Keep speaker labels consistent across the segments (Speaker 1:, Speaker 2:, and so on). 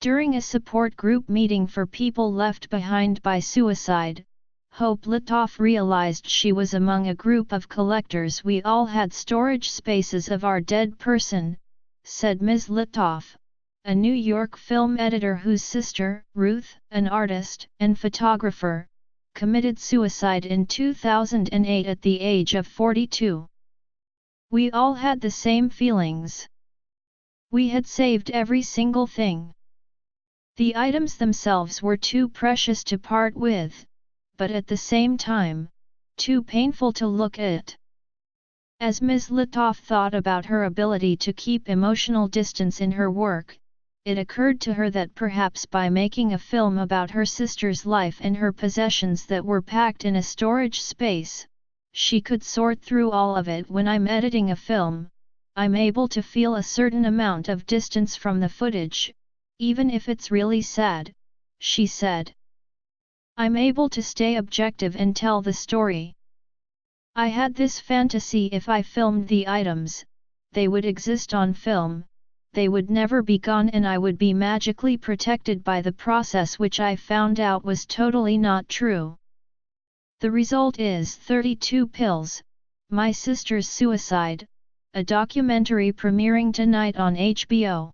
Speaker 1: During a support group meeting for people left behind by suicide, Hope Litoff realized she was among a group of collectors. We all had storage spaces of our dead person, said Ms. Litoff, a New York film editor whose sister, Ruth, an artist and photographer, committed suicide in 2008 at the age of 42. We all had the same feelings. We had saved every single thing. The items themselves were too precious to part with, but at the same time, too painful to look at. As Ms. Litoff thought about her ability to keep emotional distance in her work, it occurred to her that perhaps by making a film about her sister's life and her possessions that were packed in a storage space, she could sort through all of it. When I'm editing a film, I'm able to feel a certain amount of distance from the footage, even if it's really sad, she said. I'm able to stay objective and tell the story. I had this fantasy: if I filmed the items, they would exist on film, they would never be gone, and I would be magically protected by the process, which I found out was totally not true. The result is 32 Pills, My Sister's Suicide, a documentary premiering tonight on HBO.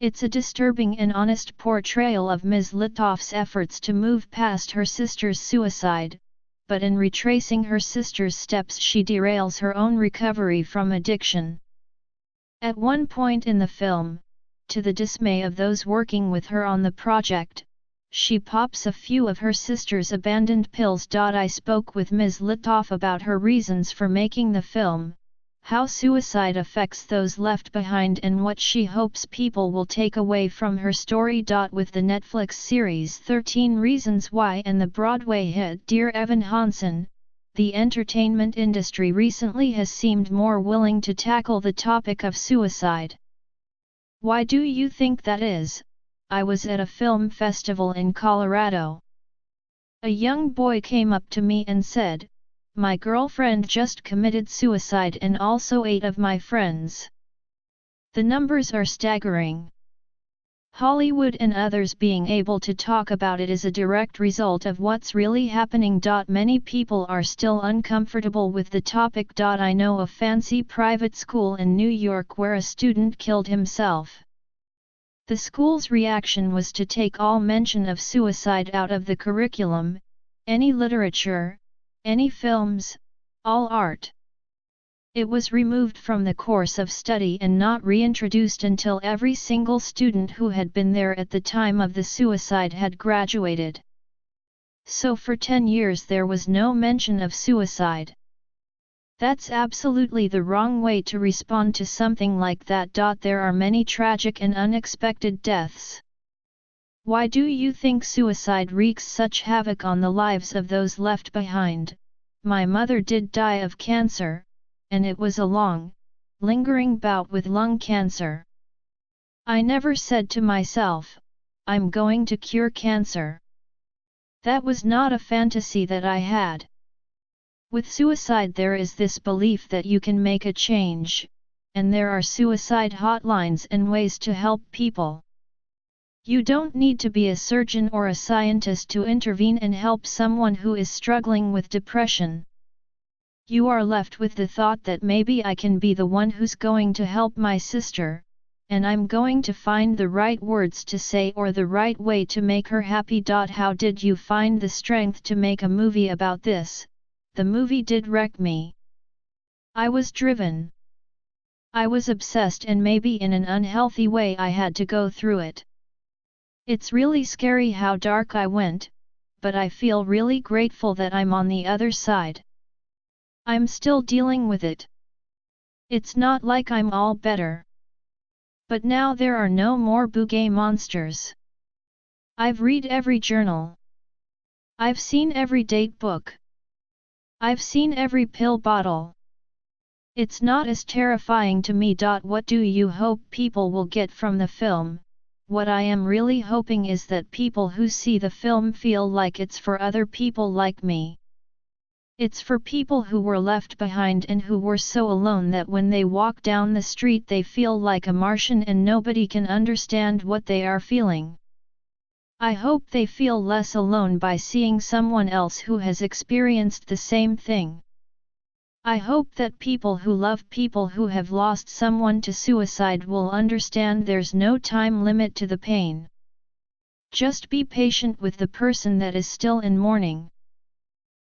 Speaker 1: It's a disturbing and honest portrayal of Ms. Litoff's efforts to move past her sister's suicide, but in retracing her sister's steps she derails her own recovery from addiction. At one point in the film, to the dismay of those working with her on the project, she pops a few of her sister's abandoned pills. I spoke with Ms. Litoff about her reasons for making the film, how suicide affects those left behind, and what she hopes people will take away from her story. With the Netflix series 13 Reasons Why and the Broadway hit Dear Evan Hansen, the entertainment industry recently has seemed more willing to tackle the topic of suicide. Why do you think that is? I was at a film festival in Colorado. A young boy came up to me and said, "My girlfriend just committed suicide, and also 8 of my friends." The numbers are staggering. Hollywood and others being able to talk about it is a direct result of what's really happening. Many people are still uncomfortable with the topic. I know a fancy private school in New York where a student killed himself. The school's reaction was to take all mention of suicide out of the curriculum, any literature, any films, all art. It was removed from the course of study and not reintroduced until every single student who had been there at the time of the suicide had graduated. So for 10 years there was no mention of suicide. That's absolutely the wrong way to respond to something like that. There are many tragic and unexpected deaths. Why do you think suicide wreaks such havoc on the lives of those left behind? My mother did die of cancer, and it was a long, lingering bout with lung cancer. I never said to myself, I'm going to cure cancer. That was not a fantasy that I had. With suicide there is this belief that you can make a change, and there are suicide hotlines and ways to help people. You don't need to be a surgeon or a scientist to intervene and help someone who is struggling with depression. You are left with the thought that maybe I can be the one who's going to help my sister, and I'm going to find the right words to say or the right way to make her happy. How did you find the strength to make a movie about this? The movie did wreck me. I was driven. I was obsessed, and maybe in an unhealthy way I had to go through it. It's really scary how dark I went, but I feel really grateful that I'm on the other side. I'm still dealing with it. It's not like I'm all better. But now there are no more bougie monsters. I've read every journal. I've seen every date book. I've seen every pill bottle. It's not as terrifying to me. What do you hope people will get from the film? What I am really hoping is that people who see the film feel like it's for other people like me. It's for people who were left behind and who were so alone that when they walk down the street they feel like a Martian and nobody can understand what they are feeling. I hope they feel less alone by seeing someone else who has experienced the same thing. I hope that people who love people who have lost someone to suicide will understand there's no time limit to the pain. Just be patient with the person that is still in mourning.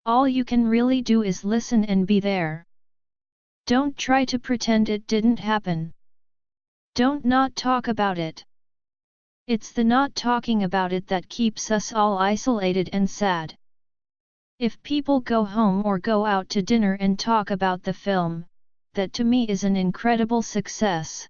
Speaker 1: All you can really do is listen and be there. Don't try to pretend it didn't happen. Don't not talk about it. It's the not talking about it that keeps us all isolated and sad. If people go home or go out to dinner and talk about the film, that to me is an incredible success.